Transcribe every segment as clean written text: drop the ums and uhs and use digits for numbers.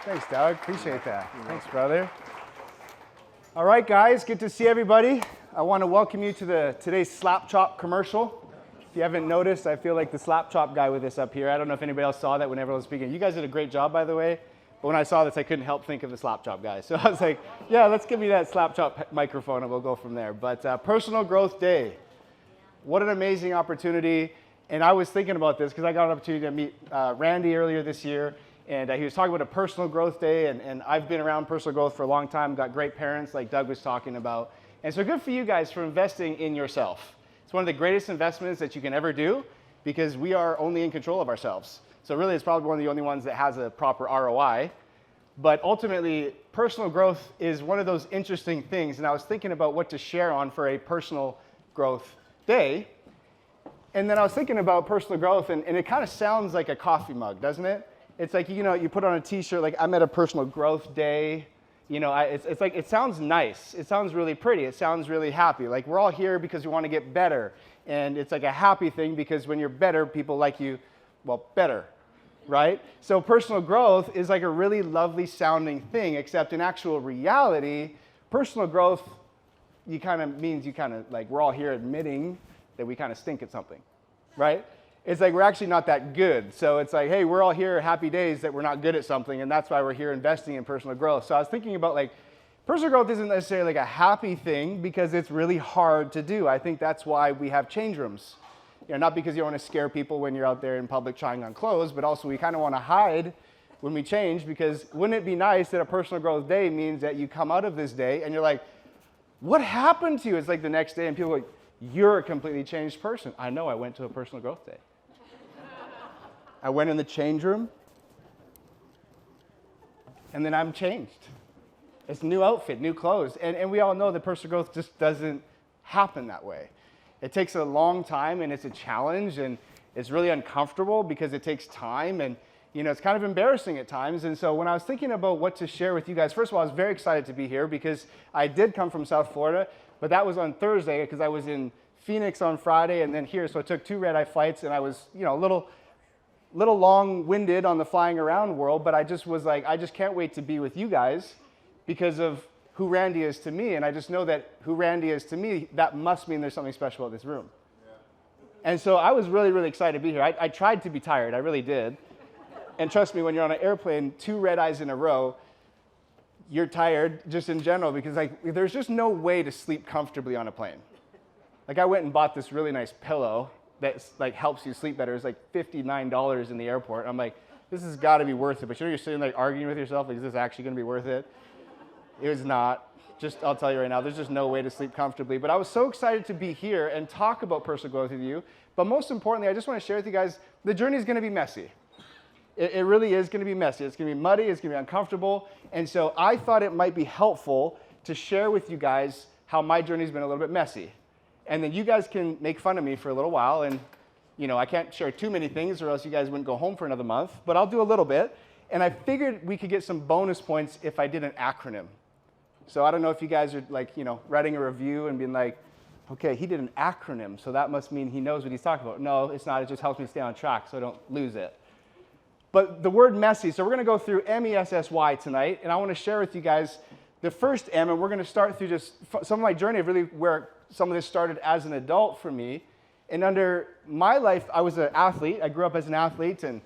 Thanks, Doug. Appreciate that. Thanks, brother. All right, guys, good to see everybody. I want to welcome you to today's Slap Chop commercial. If you haven't noticed, I feel like the Slap Chop guy with this up here. I don't know if anybody else saw that whenever I was speaking. You guys did a great job, by the way. But when I saw this, I couldn't help think of the Slap Chop guy. So I was like, yeah, let's give me that Slap Chop microphone and we'll go from there. But Personal Growth Day. What an amazing opportunity. And I was thinking about this because I got an opportunity to meet Randy earlier this year. And he was talking about a personal growth day, and I've been around personal growth for a long time, got great parents like Doug was talking about. And so good for you guys for investing in yourself. It's one of the greatest investments that you can ever do because we are only in control of ourselves. So really it's probably one of the only ones that has a proper ROI. But ultimately, personal growth is one of those interesting things, and I was thinking about what to share on for a personal growth day. And then I was thinking about personal growth, and it kind of sounds like a coffee mug, doesn't it? It's like, you know, you put on a t-shirt, like I'm at a personal growth day. You know, it's like, it sounds nice. It sounds really pretty. It sounds really happy. Like we're all here because we want to get better. And it's like a happy thing because when you're better, people like you, well, better, right? So personal growth is like a really lovely sounding thing, except in actual reality, personal growth, means like we're all here admitting that we kind of stink at something, right? It's like we're actually not that good. So it's like, hey, we're all here happy days that we're not good at something, and that's why we're here investing in personal growth. So I was thinking about like, personal growth isn't necessarily like a happy thing because it's really hard to do. I think that's why we have change rooms. You know, not because you want to scare people when you're out there in public trying on clothes, but also we kind of want to hide when we change, because wouldn't it be nice that a personal growth day means that you come out of this day and you're like, what happened to you? It's like the next day and people are like, you're a completely changed person. I know, I went to a personal growth day. I went in the change room, and then I'm changed. It's new outfit, new clothes. And we all know that personal growth just doesn't happen that way. It takes a long time, and it's a challenge, and it's really uncomfortable because it takes time, and you know, it's kind of embarrassing at times. And so when I was thinking about what to share with you guys, first of all, I was very excited to be here because I did come from South Florida, but that was on Thursday because I was in Phoenix on Friday and then here. So I took 2 red-eye flights, and I was, you know, a little long-winded on the flying around world, but I just was like, I just can't wait to be with you guys because of who Randy is to me. And I just know that who Randy is to me, that must mean there's something special in this room. Yeah. And so I was really, really excited to be here. I tried to be tired, I really did. And trust me, when you're on an airplane, 2 red eyes in a row, you're tired just in general because like there's just no way to sleep comfortably on a plane. Like I went and bought this really nice pillow that like helps you sleep better. It's like $59 in the airport. I'm like, this has got to be worth it. But you're sitting there arguing with yourself, like, is this actually going to be worth it? It was not. Just, I'll tell you right now, there's just no way to sleep comfortably. But I was so excited to be here and talk about personal growth with you. But most importantly, I just want to share with you guys, the journey is going to be messy. It really is going to be messy. It's going to be muddy. It's going to be uncomfortable. And so I thought it might be helpful to share with you guys how my journey's been a little bit messy. And then you guys can make fun of me for a little while, and you know, I can't share too many things or else you guys wouldn't go home for another month, but I'll do a little bit. And I figured we could get some bonus points if I did an acronym. So I don't know if you guys are like, you know, writing a review and being like, okay, he did an acronym, so that must mean he knows what he's talking about. No, it's not. It just helps me stay on track so I don't lose it. But the word messy, so we're going to go through M.e.s.s.y tonight, and I want to share with you guys the first M, and we're going to start through just some of my journey of really where some of this started as an adult for me. And under my life, I was an athlete. I grew up as an athlete and,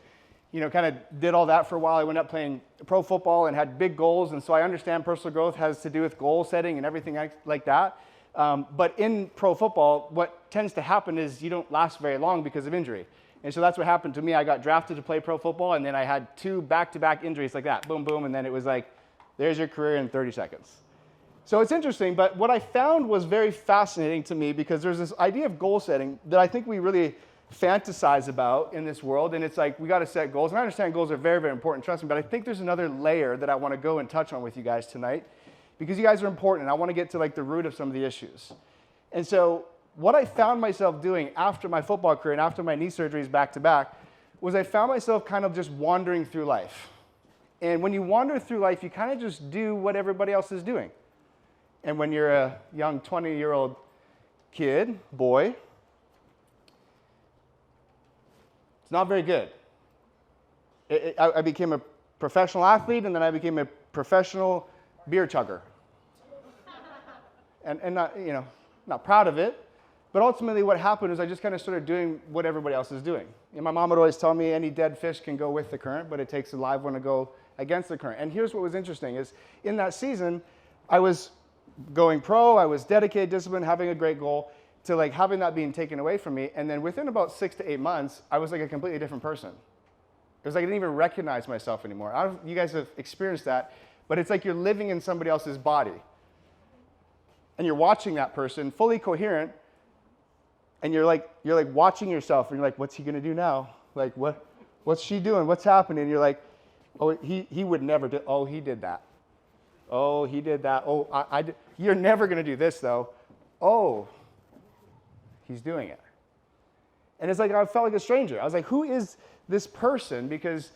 you know, kind of did all that for a while. I went up playing pro football and had big goals. And so I understand personal growth has to do with goal setting and everything like that. But in pro football, what tends to happen is you don't last very long because of injury. And so that's what happened to me. I got drafted to play pro football, and then I had 2 back-to-back injuries like that. Boom, boom. And then it was like, there's your career in 30 seconds. So it's interesting, but what I found was very fascinating to me because there's this idea of goal setting that I think we really fantasize about in this world, and it's like we got to set goals. And I understand goals are very, very important, trust me, but I think there's another layer that I want to go and touch on with you guys tonight because you guys are important, and I want to get to like the root of some of the issues. And so what I found myself doing after my football career and after my knee surgeries back-to-back was I found myself kind of just wandering through life. And when you wander through life, you kind of just do what everybody else is doing. And when you're a young 20-year-old kid, boy, it's not very good. I became a professional athlete, and then I became a professional beer chugger. And not, not proud of it, but ultimately what happened is I just kind of started doing what everybody else is doing. My mom would always tell me any dead fish can go with the current, but it takes a live one to go against the current. And here's what was interesting is in that season, I was going pro, I was dedicated, disciplined, having a great goal, to like having that being taken away from me. And then within about 6 to 8 months, I was like a completely different person. It was like I didn't even recognize myself anymore. I don't know if you guys have experienced that, but it's like you're living in somebody else's body. And you're watching that person fully coherent, and you're like watching yourself, and you're like, what's he gonna do now? Like, what's she doing? What's happening? And you're like, oh, he would never do, oh, he did that. Oh, he did that. Oh, I did. You're never gonna do this though. Oh, he's doing it. And it's like I felt like a stranger. I was like, who is this person? Because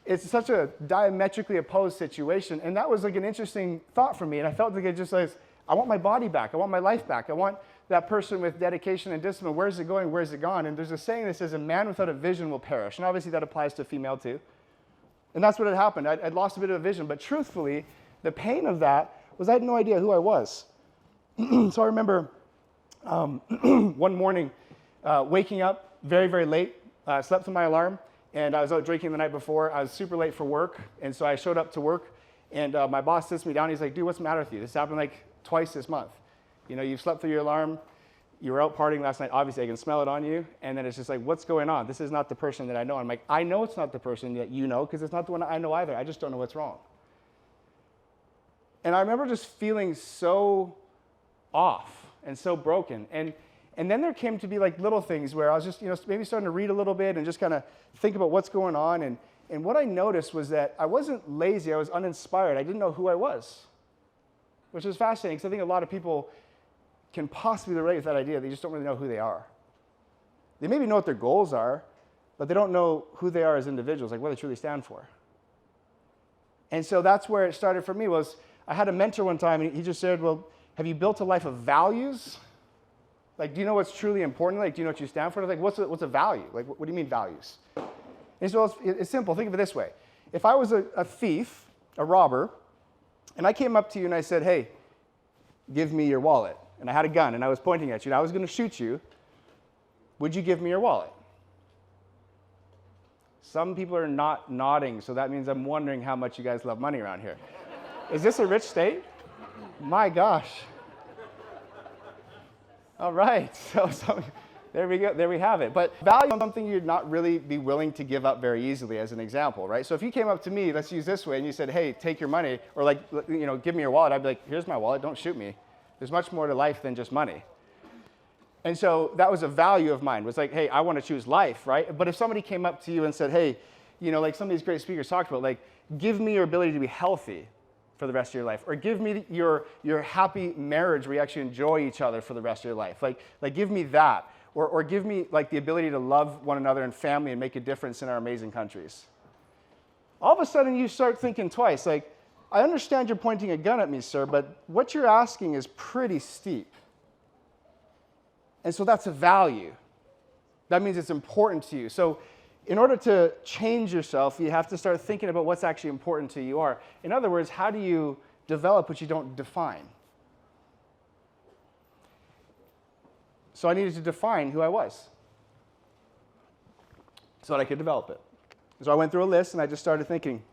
it's such a diametrically opposed situation. And that was like an interesting thought for me. And I felt like it just like, I want my body back. I want my life back. I want that person with dedication and discipline. Where's it going? Where's it gone? And there's a saying that says, a man without a vision will perish. And obviously that applies to female too. And that's what had happened. I'd lost a bit of vision. But truthfully, the pain of that was I had no idea who I was. So I remember one morning waking up very, very late. Slept through my alarm. And I was out drinking the night before. I was super late for work. And so I showed up to work. And my boss sits me down. He's like, dude, what's the matter with you? This happened like twice this month. You've slept through your alarm. You were out partying last night. Obviously, I can smell it on you. And then it's just like, what's going on? This is not the person that I know. I'm like, I know it's not the person that you know because it's not the one I know either. I just don't know what's wrong. And I remember just feeling so off and so broken. And then there came to be like little things where I was just, maybe starting to read a little bit and just kind of think about what's going on. And what I noticed was that I wasn't lazy. I was uninspired. I didn't know who I was, which is fascinating because I think a lot of people can possibly relate with that idea. They just don't really know who they are. They maybe know what their goals are, but they don't know who they are as individuals, like what they truly stand for. And so that's where it started for me was I had a mentor one time, and he just said, well, have you built a life of values? Like, do you know what's truly important? Like, do you know what you stand for? I was like, what's a value? Like, what do you mean values? And so it's simple. Think of it this way. If I was a thief, a robber, and I came up to you and I said, hey, give me your wallet, and I had a gun and I was pointing at you and I was going to shoot you, would you give me your wallet? Some people are not nodding, so that means I'm wondering how much you guys love money around here. Is this a rich state? My gosh. All right, so there we go. There we have it. But value is something you'd not really be willing to give up very easily, as an example, right? So if you came up to me, let's use this way, and you said, hey, take your money, or like, give me your wallet, I'd be like, here's my wallet, don't shoot me. There's much more to life than just money. And so that was a value of mine. It was like, hey, I want to choose life, right? But if somebody came up to you and said, hey, like some of these great speakers talked about, like, give me your ability to be healthy for the rest of your life, or give me your happy marriage where you actually enjoy each other for the rest of your life. Like give me that. Or give me like the ability to love one another and family and make a difference in our amazing countries. All of a sudden you start thinking twice, like, I understand you're pointing a gun at me, sir, but what you're asking is pretty steep. And so that's a value. That means it's important to you. So in order to change yourself, you have to start thinking about what's actually important to you are. In other words, how do you develop what you don't define? So I needed to define who I was so that I could develop it. So I went through a list and I just started thinking.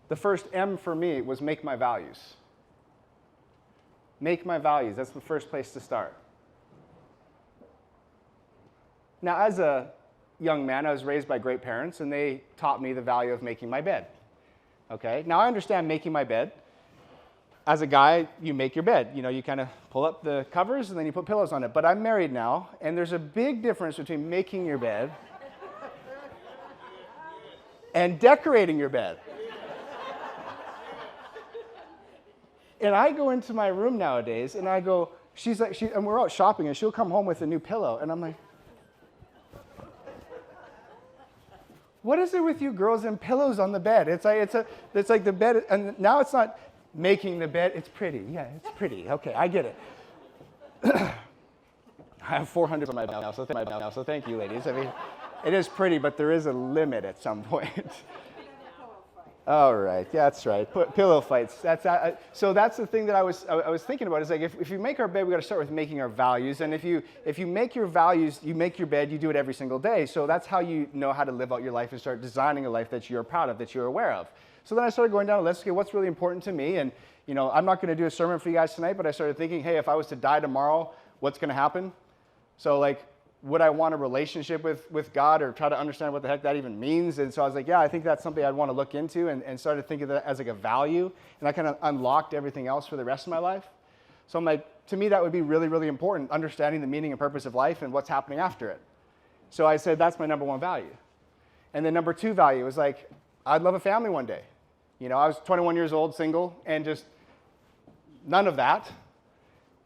The first M for me was make my values. Make my values. That's the first place to start. Now, as a young man, I was raised by great parents, and they taught me the value of making my bed. Okay? Now, I understand making my bed. As a guy, you make your bed. You kind of pull up the covers, and then you put pillows on it. But I'm married now, and there's a big difference between making your bed and decorating your bed. And I go into my room nowadays, and I go, and we're out shopping, and she'll come home with a new pillow, and I'm like, what is it with you girls and pillows on the bed? It's like the bed, and now it's not making the bed, it's pretty. Yeah, it's pretty. Okay, I get it. I have 400 on my bed now, so thank you, ladies. I mean, it is pretty, but there is a limit at some point. All right, yeah, that's right. Pillow fights. So that's the thing that I was thinking about. Is like if you make our bed, we got to start with making our values. And if you make your values, you make your bed. You do it every single day. So that's how you know how to live out your life and start designing a life that you're proud of, that you're aware of. So then I started going down a list. Okay, what's really important to me? And I'm not going to do a sermon for you guys tonight, but I started thinking, hey, if I was to die tomorrow, what's going to happen? So like, would I want a relationship with God or try to understand what the heck that even means? And so I was like, yeah, I think that's something I'd want to look into and started thinking of that as like a value. And that kind of unlocked everything else for the rest of my life. So I'm like, to me, that would be really, really important, understanding the meaning and purpose of life and what's happening after it. So I said, that's my number one value. And then number two value was like, I'd love a family one day. I was 21 years old, single, and just none of that.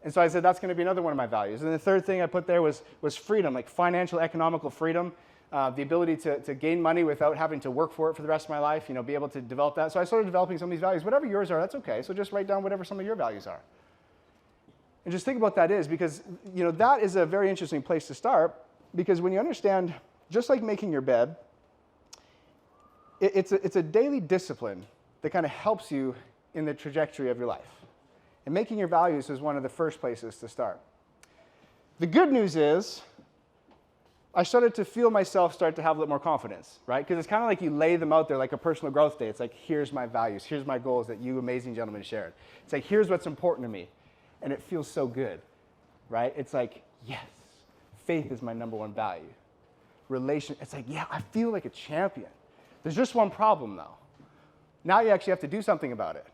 And so I said, that's going to be another one of my values. And the third thing I put there was freedom, like financial, economical freedom, the ability to gain money without having to work for it for the rest of my life, be able to develop that. So I started developing some of these values. Whatever yours are, that's okay. So just write down whatever some of your values are. And just think about that is, because that is a very interesting place to start, because when you understand, just like making your bed, it's a daily discipline that kind of helps you in the trajectory of your life. And making your values is one of the first places to start. The good news is, I started to feel myself start to have a little more confidence, right? Because it's kind of like you lay them out there like a personal growth day. It's like, here's my values, here's my goals that you amazing gentlemen shared. It's like, here's what's important to me. And it feels so good, right? It's like, yes, faith is my number one value. It's like, yeah, I feel like a champion. There's just one problem though. Now you actually have to do something about it.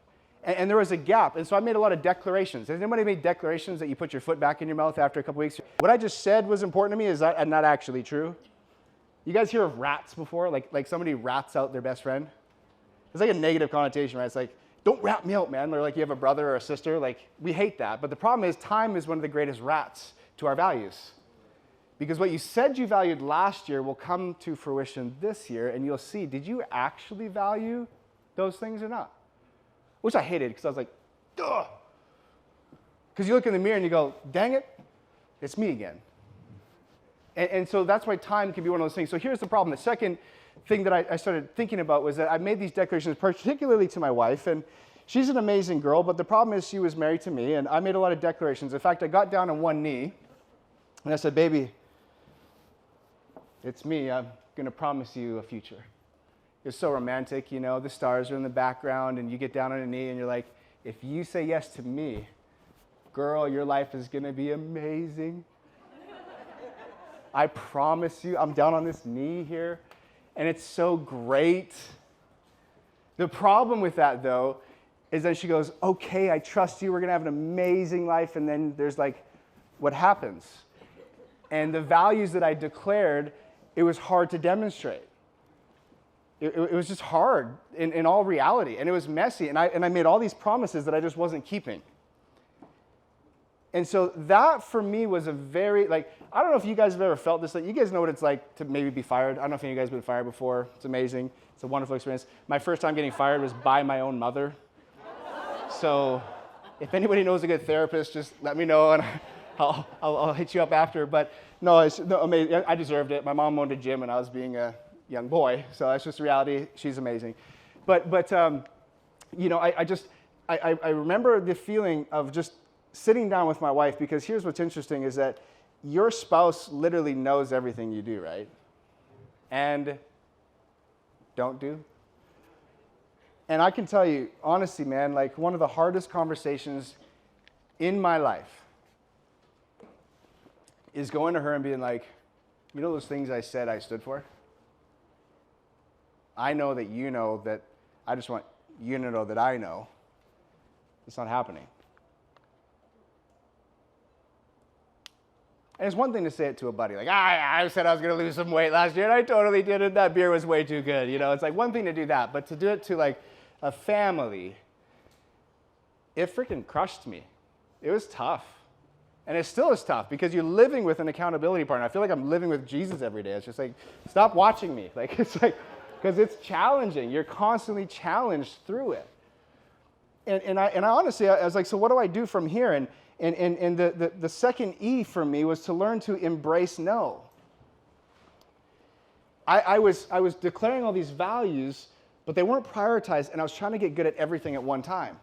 And there was a gap. And so I made a lot of declarations. Has anybody made declarations that you put your foot back in your mouth after a couple weeks? What I just said was important to me. Is that not actually true? You guys hear of rats before? Like somebody rats out their best friend? It's like a negative connotation, right? It's like, don't rat me out, man. Or like you have a brother or a sister. Like, we hate that. But the problem is time is one of the greatest rats to our values. Because what you said you valued last year will come to fruition this year, and you'll see, did you actually value those things or not? Which I hated, because I was like, duh. Because you look in the mirror and you go, dang it, it's me again. And so that's why time can be one of those things. So here's the problem. The second thing that I started thinking about was that I made these declarations particularly to my wife, and she's an amazing girl, but the problem is she was married to me, and I made a lot of declarations. In fact, I got down on one knee, and I said, baby, it's me. I'm going to promise you a future. It's so romantic, the stars are in the background, and you get down on a knee, and you're like, if you say yes to me, girl, your life is going to be amazing. I promise you. I'm down on this knee here, and it's so great. The problem with that, though, is that she goes, okay, I trust you. We're going to have an amazing life, and then there's like, what happens? And the values that I declared, it was hard to demonstrate. It was just hard in all reality, and it was messy, and I made all these promises that I just wasn't keeping. And so that, for me, was a very, I don't know if you guys have ever felt this. You guys know what it's like to maybe be fired. I don't know if any of you guys have been fired before. It's amazing. It's a wonderful experience. My first time getting fired was by my own mother. So if anybody knows a good therapist, just let me know, and I'll hit you up after. But no, amazing. I deserved it. My mom owned a gym, and I was being a young boy, so that's just reality. She's amazing. But I remember the feeling of just sitting down with my wife, because here's what's interesting is that your spouse literally knows everything you do, right? And don't do. And I can tell you, honestly, man, one of the hardest conversations in my life is going to her and being like, those things I said I stood for? I know that you know that. I just want you to know that I know. It's not happening. And it's one thing to say it to a buddy, I said I was going to lose some weight last year, and I totally did it. That beer was way too good. It's like one thing to do that, but to do it to a family, it freaking crushed me. It was tough. And it still is tough, because you're living with an accountability partner. I feel like I'm living with Jesus every day. It's just like, stop watching me. Because it's challenging. You're constantly challenged through it. And I honestly, I was like, so what do I do from here? And the second E for me was to learn to embrace no. I was declaring all these values, but they weren't prioritized, and I was trying to get good at everything at one time.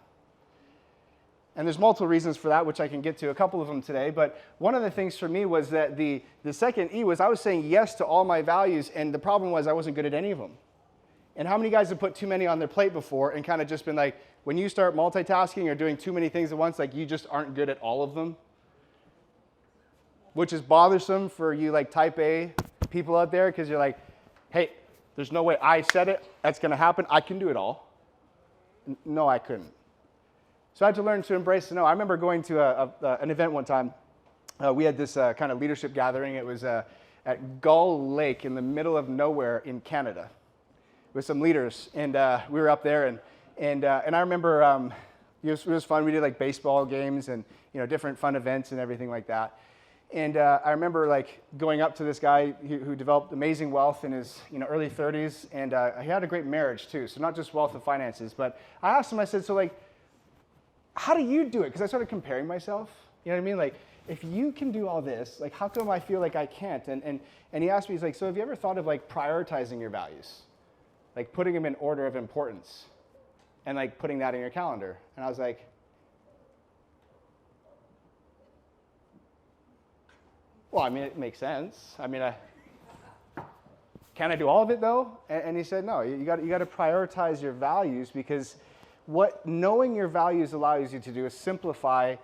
And there's multiple reasons for that, which I can get to, a couple of them today. But one of the things for me was that the second E was I was saying yes to all my values, and the problem was I wasn't good at any of them. And how many guys have put too many on their plate before and kind of just been like, when you start multitasking or doing too many things at once, like you just aren't good at all of them? Which is bothersome for you like type A people out there, because you're like, hey, there's no way I said it, that's going to happen, I can do it all. No, I couldn't. So I had to learn to embrace the no. I remember going to an event one time. We had this kind of leadership gathering. It was at Gull Lake in the middle of nowhere in Canada with some leaders. And we were up there, and I remember it was fun. We did like baseball games and different fun events and everything like that. And I remember like going up to this guy who developed amazing wealth in his early 30s, and he had a great marriage too. So not just wealth and finances, but I asked him, I said, so like, how do you do it? Because I started comparing myself. You know what I mean? Like, if you can do all this, like, how come I feel like I can't? And he asked me, he's like, so have you ever thought of like prioritizing your values? Like putting them in order of importance and like putting that in your calendar? And I was like, well, I mean, it makes sense. I mean, can I do all of it though? And he said, no, you got to prioritize your values, because what knowing your values allows you to do is simplify,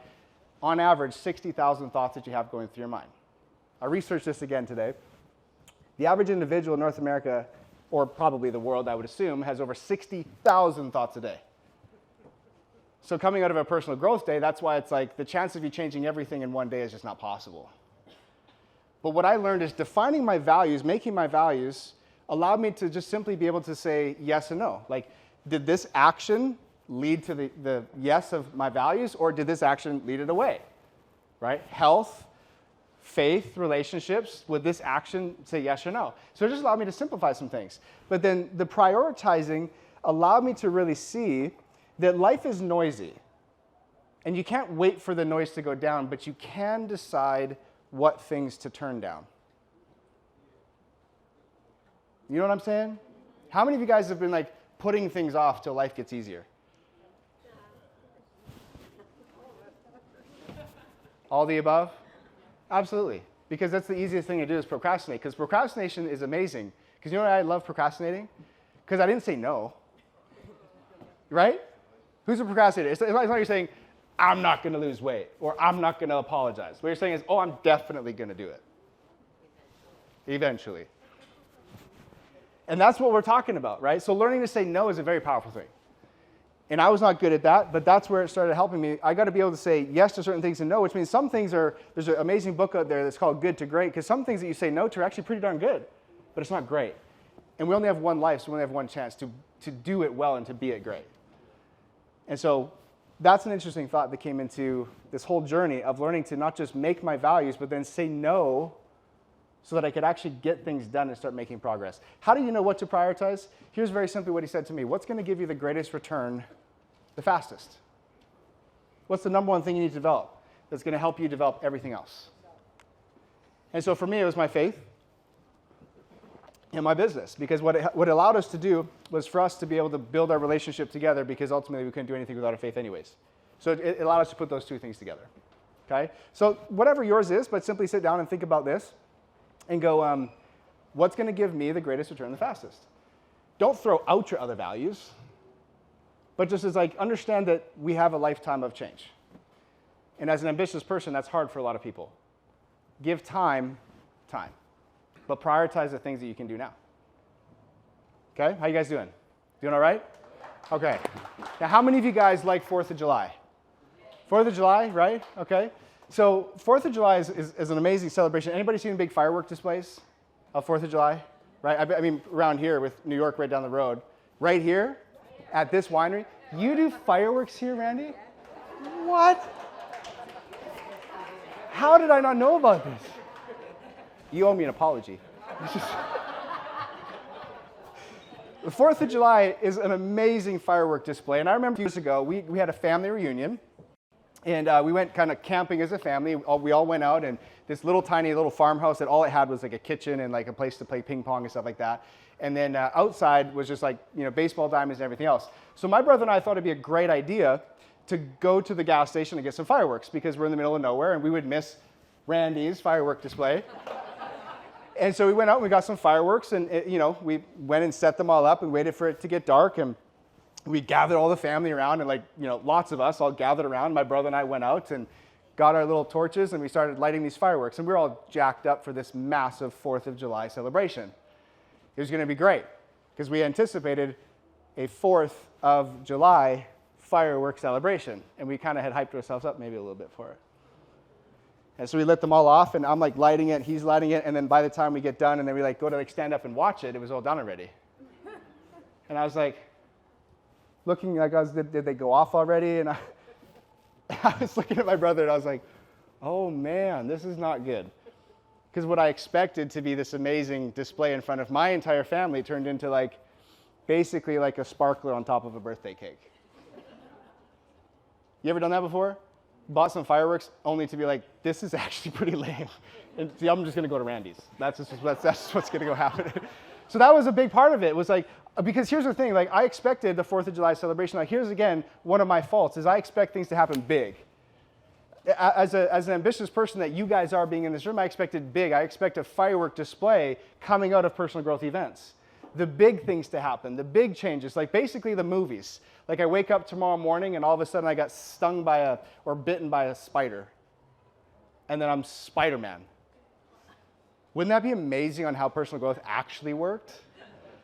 on average, 60,000 thoughts that you have going through your mind. I researched this again today. The average individual in North America, or probably the world, I would assume, has over 60,000 thoughts a day. So coming out of a personal growth day, that's why it's like the chance of you changing everything in one day is just not possible. But what I learned is defining my values, making my values, allowed me to just simply be able to say yes and no. Like, did this action lead to the yes of my values, or did this action lead it away, right? Health, faith, relationships, would this action say yes or no? So it just allowed me to simplify some things. But then the prioritizing allowed me to really see that life is noisy, and you can't wait for the noise to go down, but you can decide what things to turn down. You know what I'm saying? How many of you guys have been like putting things off till life gets easier? All the above? Absolutely. Because that's the easiest thing to do is procrastinate. Because procrastination is amazing. Because you know why I love procrastinating? Because I didn't say no. Right? Who's a procrastinator? It's like you're saying, I'm not going to lose weight, or I'm not going to apologize. What you're saying is, oh, I'm definitely going to do it. Eventually. And that's what we're talking about, right? So learning to say no is a very powerful thing. And I was not good at that, but that's where it started helping me. I got to be able to say yes to certain things and no, which means some things there's an amazing book out there that's called Good to Great, because some things that you say no to are actually pretty darn good, but it's not great. And we only have one life, so we only have one chance to do it well and to be it great. And so that's an interesting thought that came into this whole journey of learning to not just make my values, but then say no so that I could actually get things done and start making progress. How do you know what to prioritize? Here's very simply what he said to me. What's going to give you the greatest return the fastest? What's the number one thing you need to develop that's going to help you develop everything else? And so for me, it was my faith and my business, because what it allowed us to do was for us to be able to build our relationship together, because ultimately we couldn't do anything without our faith anyways. So it allowed us to put those two things together. Okay? So whatever yours is, but simply sit down and think about this and go, what's going to give me the greatest return the fastest? Don't throw out your other values, but just as like understand that we have a lifetime of change. And as an ambitious person, that's hard for a lot of people. Give time, but prioritize the things that you can do now. Okay, how you guys doing? Doing all right? Okay. Now, how many of you guys like 4th of July? 4th of July, right? Okay. So 4th of July is an amazing celebration. Anybody seen big firework displays of 4th of July? Right? I mean, around here with New York right down the road. Right here at this winery. You do fireworks here, Randy? What? How did I not know about this? You owe me an apology. The 4th of July is an amazing firework display. And I remember years ago, we had a family reunion. And we went kind of camping as a family. We all went out, and this little tiny little farmhouse that all it had was like a kitchen and like a place to play ping pong and stuff like that. And then outside was just like, baseball diamonds and everything else. So my brother and I thought it'd be a great idea to go to the gas station and get some fireworks because we're in the middle of nowhere and we would miss Randy's firework display. And so we went out and we got some fireworks and, we went and set them all up and waited for it to get dark. And we gathered all the family around and lots of us all gathered around. My brother and I went out and got our little torches and we started lighting these fireworks. And we were all jacked up for this massive 4th of July celebration. It was going to be great because we anticipated a 4th of July firework celebration. And we kind of had hyped ourselves up maybe a little bit for it. And so we lit them all off, and I'm like lighting it, he's lighting it, and then by the time we get done and then we go to stand up and watch it, it was all done already. And I was like, looking like did they go off already? And I was looking at my brother and I was like, oh man, this is not good. Because what I expected to be this amazing display in front of my entire family turned into basically like a sparkler on top of a birthday cake. You ever done that before? Bought some fireworks only to be like, this is actually pretty lame. And see, I'm just going to go to Randy's. That's what's going to go happen. So that was a big part of it. It was because here's the thing, I expected the 4th of July celebration. Here's again, one of my faults is I expect things to happen big. As an ambitious person that you guys are being in this room, I expected big. I expect a firework display coming out of personal growth events. The big things to happen, the big changes, basically the movies. I wake up tomorrow morning and all of a sudden I got stung by or bitten by a spider. And then I'm Spider-Man. Wouldn't that be amazing on how personal growth actually worked?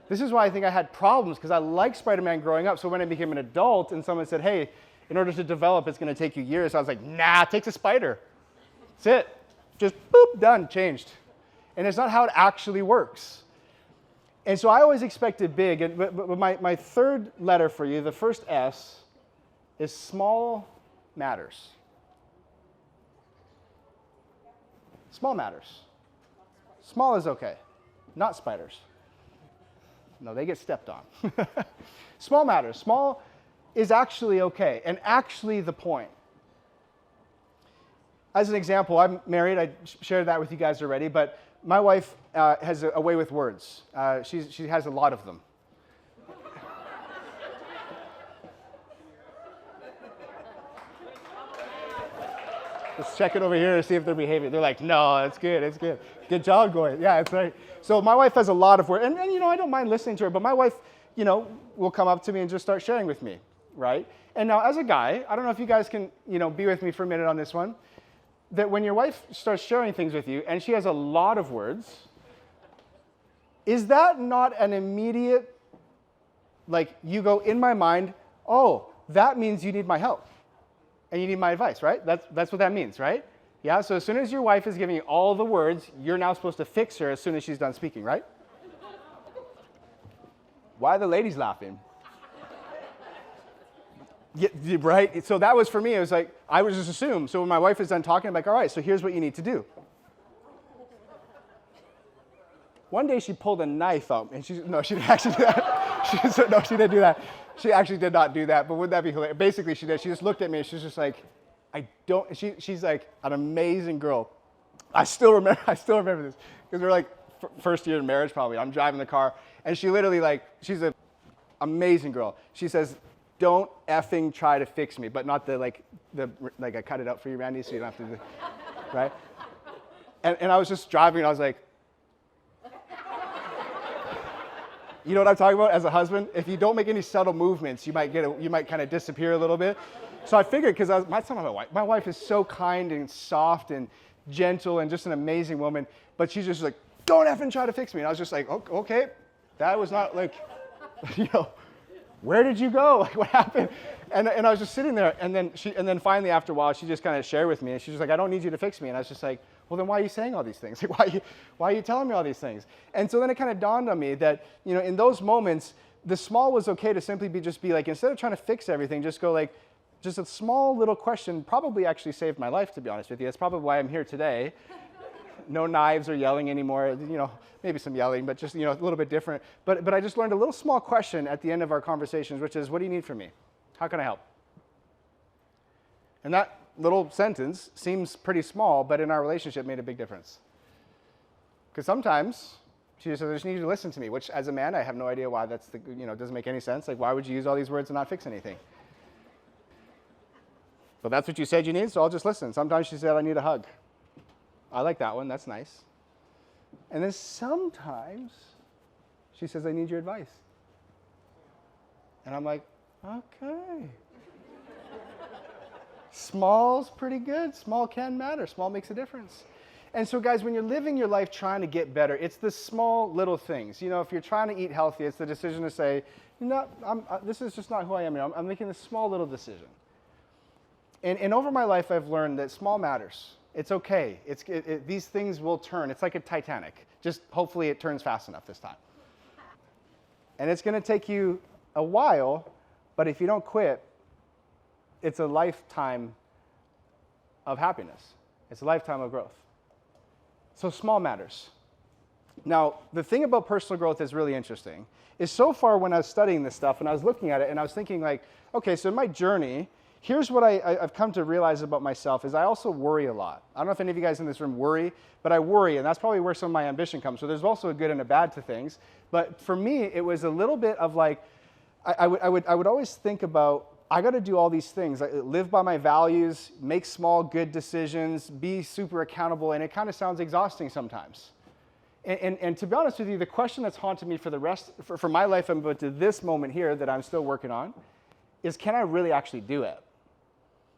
This is why I think I had problems because I liked Spider-Man growing up. So when I became an adult and someone said, hey, in order to develop, it's going to take you years. I was like, nah, it takes a spider. That's it. Just boop, done, changed. And it's not how it actually works. And so I always expected big, but my third letter for you, the first S, is small matters. Small matters. Small is okay, not spiders. No, they get stepped on. Small matters. Small is actually okay, and actually the point. As an example, I'm married. I shared that with you guys already, but my wife has a way with words. She has a lot of them. Let's check it over here to see if they're behaving. They're like, no, it's good, it's good. Good job, Goy. Yeah, it's right. So my wife has a lot of words, and I don't mind listening to her, but my wife, will come up to me and just start sharing with me, right? And now as a guy, I don't know if you guys can, be with me for a minute on this one, that when your wife starts sharing things with you and she has a lot of words, is that not an immediate, you go in my mind, oh, that means you need my help and you need my advice, right? That's what that means, right? Yeah, so as soon as your wife is giving you all the words, you're now supposed to fix her as soon as she's done speaking, right? Why are the ladies laughing? Yeah, right? So that was for me. It was I would just assume. So when my wife is done talking, I'm like, all right, so here's what you need to do. One day she pulled a knife out, and she didn't actually do that. No, she didn't do that. She actually did not do that, but wouldn't that be hilarious? Basically, she did. She just looked at me, and she's just like, she's like an amazing girl. I still remember this, because we're first year in marriage probably. I'm driving the car, and she literally she's an amazing girl. She says, don't effing try to fix me, but not I cut it out for you, Randy, so you don't have to do it, right? And I was just driving, and I was like, you know what I'm talking about as a husband? If you don't make any subtle movements, you might kind of disappear a little bit. So I figured, because my wife is so kind and soft and gentle and just an amazing woman, but she's just like, don't effing try to fix me. And I was just like, okay, that was not where did you go? What happened? And I was just sitting there, and then finally after a while, she just kind of shared with me, and she's just like, I don't need you to fix me. And I was just like, well, then why are you saying all these things? Why are you telling me all these things? And so then it kind of dawned on me that, in those moments, the small was okay to simply be instead of trying to fix everything, just go just a small little question probably actually saved my life, to be honest with you. That's probably why I'm here today. No knives or yelling anymore, maybe some yelling, but just, a little bit different. But I just learned a little small question at the end of our conversations, which is, what do you need from me? How can I help? And that little sentence seems pretty small, but in our relationship made a big difference. Because sometimes she just says, I just need you to listen to me, which as a man, I have no idea why that's doesn't make any sense. Like, why would you use all these words and not fix anything? But that's what you said you need, so I'll just listen. Sometimes she said, I need a hug. I like that one, that's nice. And then sometimes she says, I need your advice. And I'm like, okay. Small's pretty good. Small can matter. Small makes a difference. And so, guys, when you're living your life trying to get better, it's the small little things. If you're trying to eat healthy, it's the decision to say, this is just not who I am. I'm making this small little decision. And over my life, I've learned that small matters. It's okay. These things will turn. It's like a Titanic. Just hopefully it turns fast enough this time. And it's going to take you a while, but if you don't quit, it's a lifetime of happiness. It's a lifetime of growth. So small matters. Now, the thing about personal growth that's really interesting is so far when I was studying this stuff and I was looking at it and I was thinking like, okay, so in my journey, here's what I've come to realize about myself is I also worry a lot. I don't know if any of you guys in this room worry, but I worry, and that's probably where some of my ambition comes. So there's also a good and a bad to things. But for me, it was a little bit of like, I would always think about, I got to do all these things, like live by my values, make small, good decisions, be super accountable, and it kind of sounds exhausting sometimes. And to be honest with you, the question that's haunted me for my life and but to this moment here that I'm still working on, is can I really actually do it?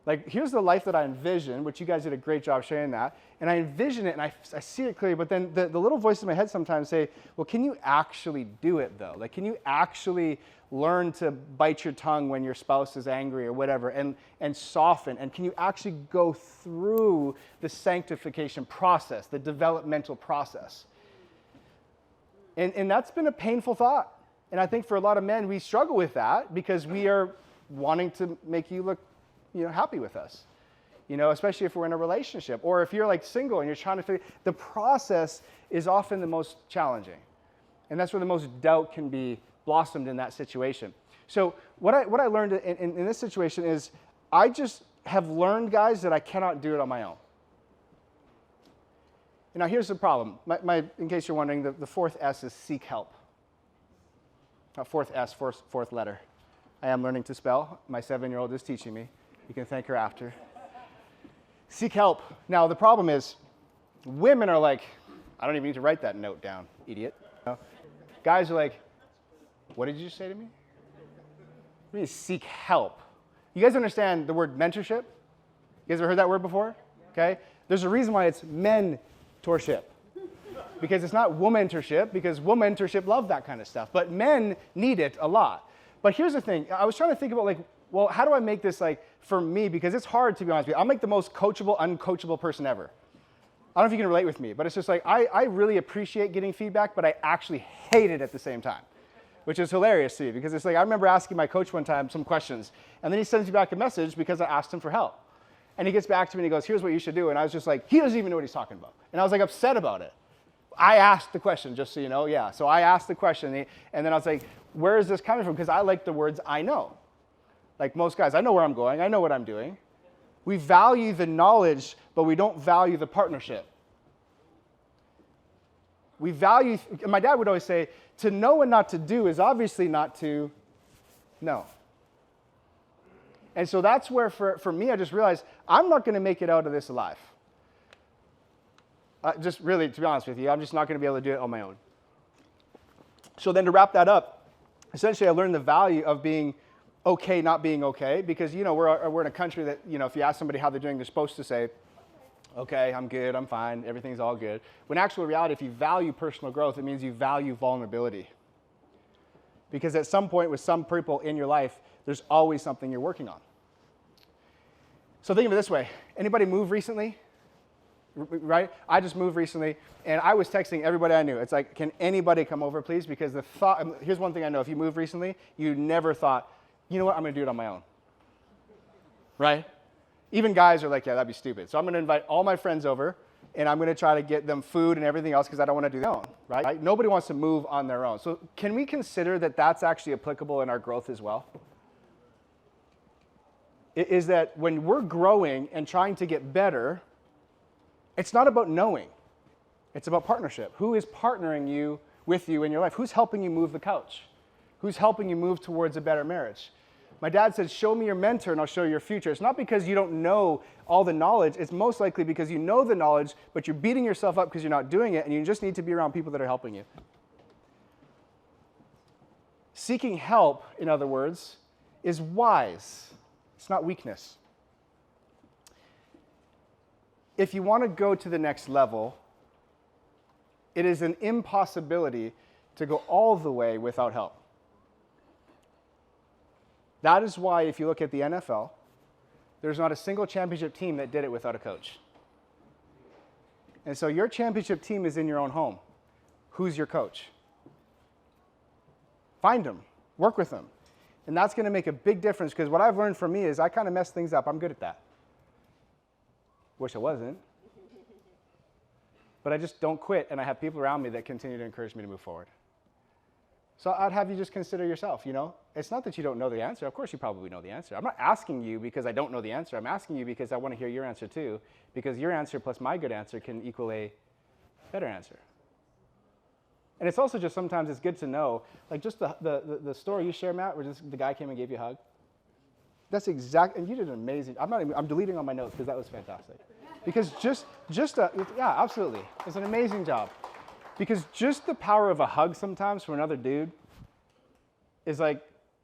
Like, here's the life that I envision, which you guys did a great job sharing that, and I envision it and I see it clearly, but then the little voice in my head sometimes say, well, can you actually do it though? Like, can you actually learn to bite your tongue when your spouse is angry or whatever, and soften, and can you actually go through the sanctification process, the developmental process? And that's been a painful thought. And I think for a lot of men, we struggle with that because we are wanting to make you look happy with us, especially if we're in a relationship, or if you're like single and you're trying to figure, the process is often the most challenging. And that's where the most doubt can be blossomed in that situation. So what I learned in this situation is I just have learned, guys, that I cannot do it on my own. Now here's the problem. In case you're wondering, the fourth S is seek help. Fourth S, fourth letter. I am learning to spell. My 7-year-old is teaching me. You can thank her after. Seek help. Now, the problem is women are like, I don't even need to write that note down, idiot. Guys are like, what did you say to me? What do you mean seek help? You guys understand the word mentorship? You guys ever heard that word before? Okay. There's a reason why it's mentorship. Because it's not womentorship, because womentorship love that kind of stuff. But men need it a lot. But here's the thing. I was trying to think about like, well, how do I make this like for me? Because it's hard, to be honest with you. I'm like the most coachable, uncoachable person ever. I don't know if you can relate with me, but it's just like I really appreciate getting feedback, but I actually hate it at the same time, which is hilarious to me because it's like I remember asking my coach one time some questions, and then he sends me back a message because I asked him for help. And he gets back to me and he goes, here's what you should do. And I was just like, he doesn't even know what he's talking about. And I was like upset about it. I asked the question, just so you know, yeah. So I asked the question, and then I was like, where is this coming from? Because I like the words I know. Like most guys, I know where I'm going. I know what I'm doing. We value the knowledge, but we don't value the partnership. We value, my dad would always say, to know and not to do is obviously not to know. And so that's where, for me, I just realized I'm not going to make it out of this alive. Just really, to be honest with you, I'm just not going to be able to do it on my own. So then to wrap that up, essentially I learned the value of being okay not being okay, because we're in a country that if you ask somebody how they're doing, they're supposed to say, okay, I'm good, I'm fine, everything's all good. When actual reality, if you value personal growth, it means you value vulnerability. Because at some point with some people in your life, there's always something you're working on. So think of it this way. Anybody move recently? Right? I just moved recently, and I was texting everybody I knew. It's like, can anybody come over, please? Because the thought, here's one thing I know. If you moved recently, you never thought, you know what, I'm going to do it on my own. Right? Even guys are like, yeah, that'd be stupid. So I'm going to invite all my friends over, and I'm going to try to get them food and everything else because I don't want to do their own. Right? Nobody wants to move on their own. So can we consider that that's actually applicable in our growth as well? is that when we're growing and trying to get better, it's not about knowing. It's about partnership. Who is partnering with you in your life? Who's helping you move the couch? Who's helping you move towards a better marriage? My dad said, show me your mentor and I'll show you your future. It's not because you don't know all the knowledge. It's most likely because you know the knowledge, but you're beating yourself up because you're not doing it, and you just need to be around people that are helping you. Seeking help, in other words, is wise. It's not weakness. If you want to go to the next level, it is an impossibility to go all the way without help. That is why, if you look at the NFL, there's not a single championship team that did it without a coach. And so your championship team is in your own home. Who's your coach? Find them. Work with them. And that's going to make a big difference, because what I've learned from me is I kind of mess things up. I'm good at that. Wish I wasn't. But I just don't quit, and I have people around me that continue to encourage me to move forward. So I'd have you just consider yourself, It's not that you don't know the answer. Of course you probably know the answer. I'm not asking you because I don't know the answer. I'm asking you because I want to hear your answer too, because your answer plus my good answer can equal a better answer. And it's also just sometimes it's good to know, like just the story you share, Matt, where just the guy came and gave you a hug. That's exact, and you did an amazing, I'm deleting all my notes because that was fantastic. Because yeah, absolutely. It's an amazing job. Because just the power of a hug sometimes from another dude is like,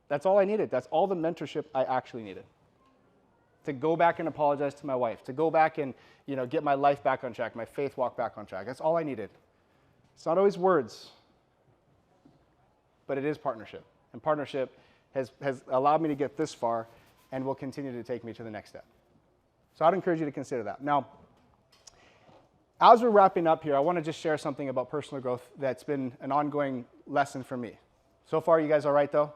that's all I needed. That's all the mentorship I actually needed. To go back and apologize to my wife, to go back and get my life back on track, my faith walk back on track. That's all I needed. It's not always words, but it is partnership. And partnership has allowed me to get this far and will continue to take me to the next step. So I'd encourage you to consider that. Now, as we're wrapping up here, I want to just share something about personal growth that's been an ongoing lesson for me. So far, you guys all right, though?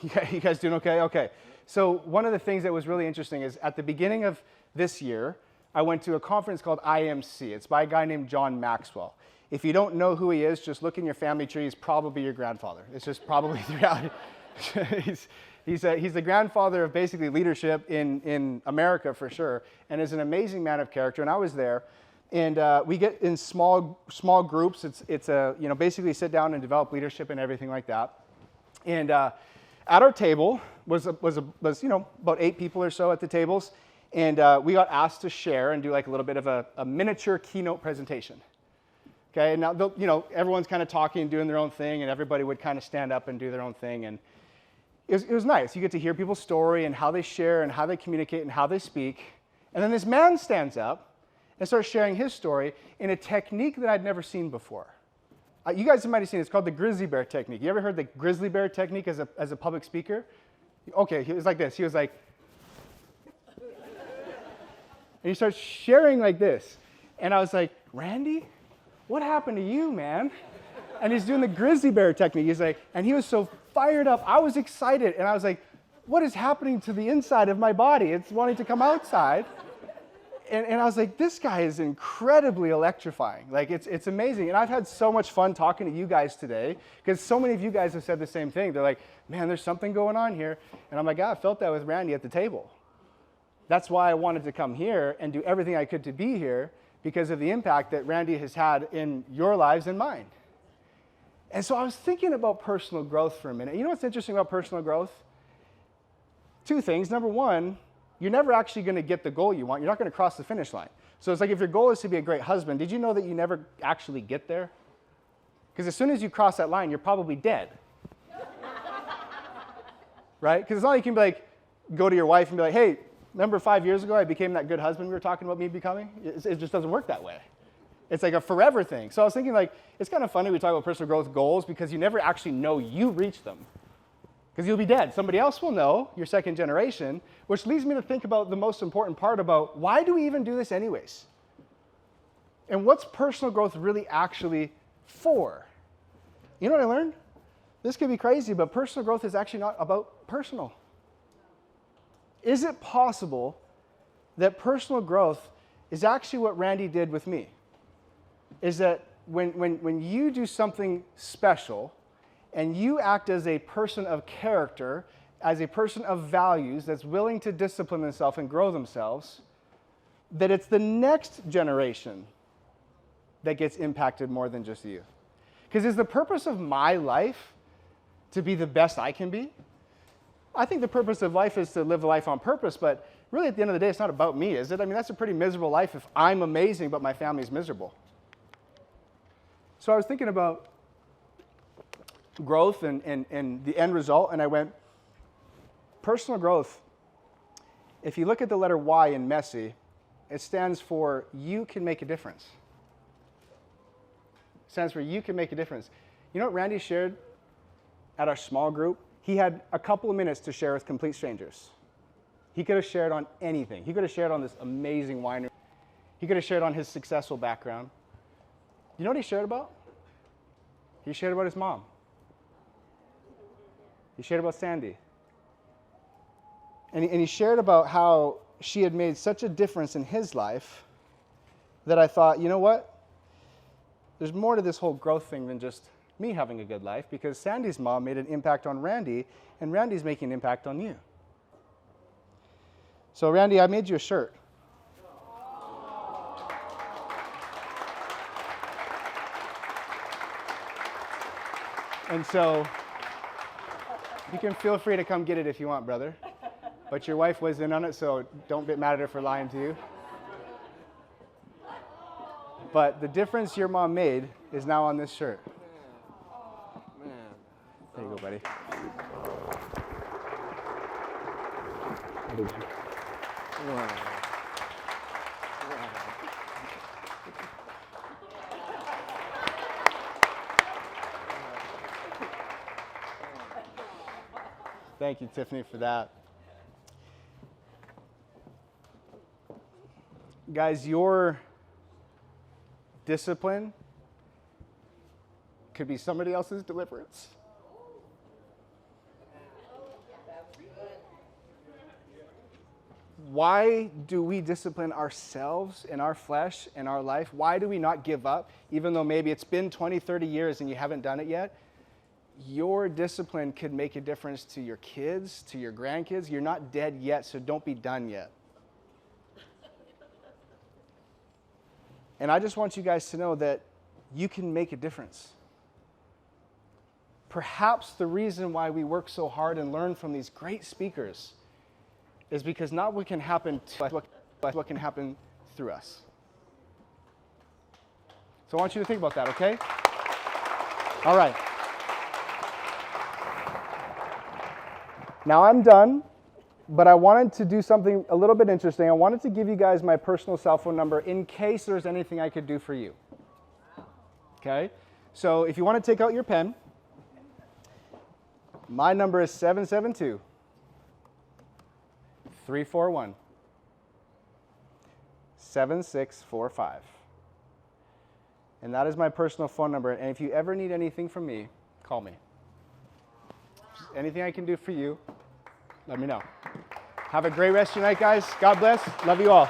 You guys doing okay? Okay. So one of the things that was really interesting is at the beginning of this year, I went to a conference called IMC. It's by a guy named John Maxwell. If you don't know who he is, just look in your family tree. He's probably your grandfather. It's just probably the reality. He's the grandfather of basically leadership in America for sure, and is an amazing man of character. And I was there. And we get in small groups. It's basically sit down and develop leadership and everything like that. And at our table was about 8 people or so at the tables, and we got asked to share and do like a little bit of a miniature keynote presentation. Okay, and now everyone's kind of talking and doing their own thing, and everybody would kind of stand up and do their own thing, and it was nice. You get to hear people's story and how they share and how they communicate and how they speak, and then this man stands up and starts sharing his story in a technique that I'd never seen before. You guys might have seen it. It's called the grizzly bear technique. You ever heard the grizzly bear technique as a public speaker? Okay, he was like this. He was like, and he starts sharing like this. And I was like, Randy, what happened to you, man? And he's doing the grizzly bear technique. He's like, and he was so fired up. I was excited. And I was like, what is happening to the inside of my body? It's wanting to come outside. And I was like, this guy is incredibly electrifying. Like, it's amazing. And I've had so much fun talking to you guys today, because so many of you guys have said the same thing. They're like, man, there's something going on here. And I'm like, yeah, I felt that with Randy at the table. That's why I wanted to come here and do everything I could to be here, because of the impact that Randy has had in your lives and mine. And so I was thinking about personal growth for a minute. You know what's interesting about personal growth? 2 things. Number one, you're never actually going to get the goal you want. You're not going to cross the finish line. So it's like if your goal is to be a great husband, did you know that you never actually get there? Because as soon as you cross that line, you're probably dead. Right? Because it's not like you can be like, go to your wife and be like, hey, remember 5 years ago I became that good husband we were talking about me becoming? It just doesn't work that way. It's like a forever thing. So I was thinking, like, it's kind of funny we talk about personal growth goals, because you never actually know you reach them. Because you'll be dead. Somebody else will know, your second generation, which leads me to think about the most important part about why do we even do this anyways? And what's personal growth really actually for? You know what I learned? This could be crazy, but personal growth is actually not about personal. Is it possible that personal growth is actually what Randy did with me? Is that when you do something special, and you act as a person of character as a person of values that's willing to discipline themselves and grow themselves, that it's the next generation that gets impacted more than just you. Because is the purpose of my life to be the best I can be? I think the purpose of life is to live life on purpose, but really at the end of the day, it's not about me, is it? I mean, that's a pretty miserable life if I'm amazing, but my family's miserable. So I was thinking about growth and the end result, and I went, personal growth, if you look at the letter Y in messy, it stands for you can make a difference. It stands for you can make a difference. You know what Randy shared at our small group? He had a couple of minutes to share with complete strangers. He could have shared on anything. He could have shared on this amazing winery. He could have shared on his successful background. You know what he shared about? He shared about his mom. He shared about Sandy. And he shared about how she had made such a difference in his life that I thought, you know what? There's more to this whole growth thing than just me having a good life, because Sandy's mom made an impact on Randy, and Randy's making an impact on you. So Randy, I made you a shirt. And so you can feel free to come get it if you want, brother. But your wife was in on it, so don't get mad at her for lying to you. But the difference your mom made is now on this shirt. Man. There you go, buddy. Wow. Thank you, Tiffany, for that. Guys, your discipline could be somebody else's deliverance. Why do we discipline ourselves in our flesh, in our life? Why do we not give up, even though maybe it's been 20, 30 years and you haven't done it yet? Your discipline could make a difference to your kids, to your grandkids. You're not dead yet, so don't be done yet. And I just want you guys to know that you can make a difference. Perhaps the reason why we work so hard and learn from these great speakers is because not what can happen to us, but what can happen through us. So I want you to think about that, okay? All right. Now I'm done, but I wanted to do something a little bit interesting. I wanted to give you guys my personal cell phone number in case there's anything I could do for you. Okay? So if you want to take out your pen, my number is 772-341-7645. And that is my personal phone number. And if you ever need anything from me, call me. Anything I can do for you, let me know. Have a great rest of your night, guys. God bless. Love you all.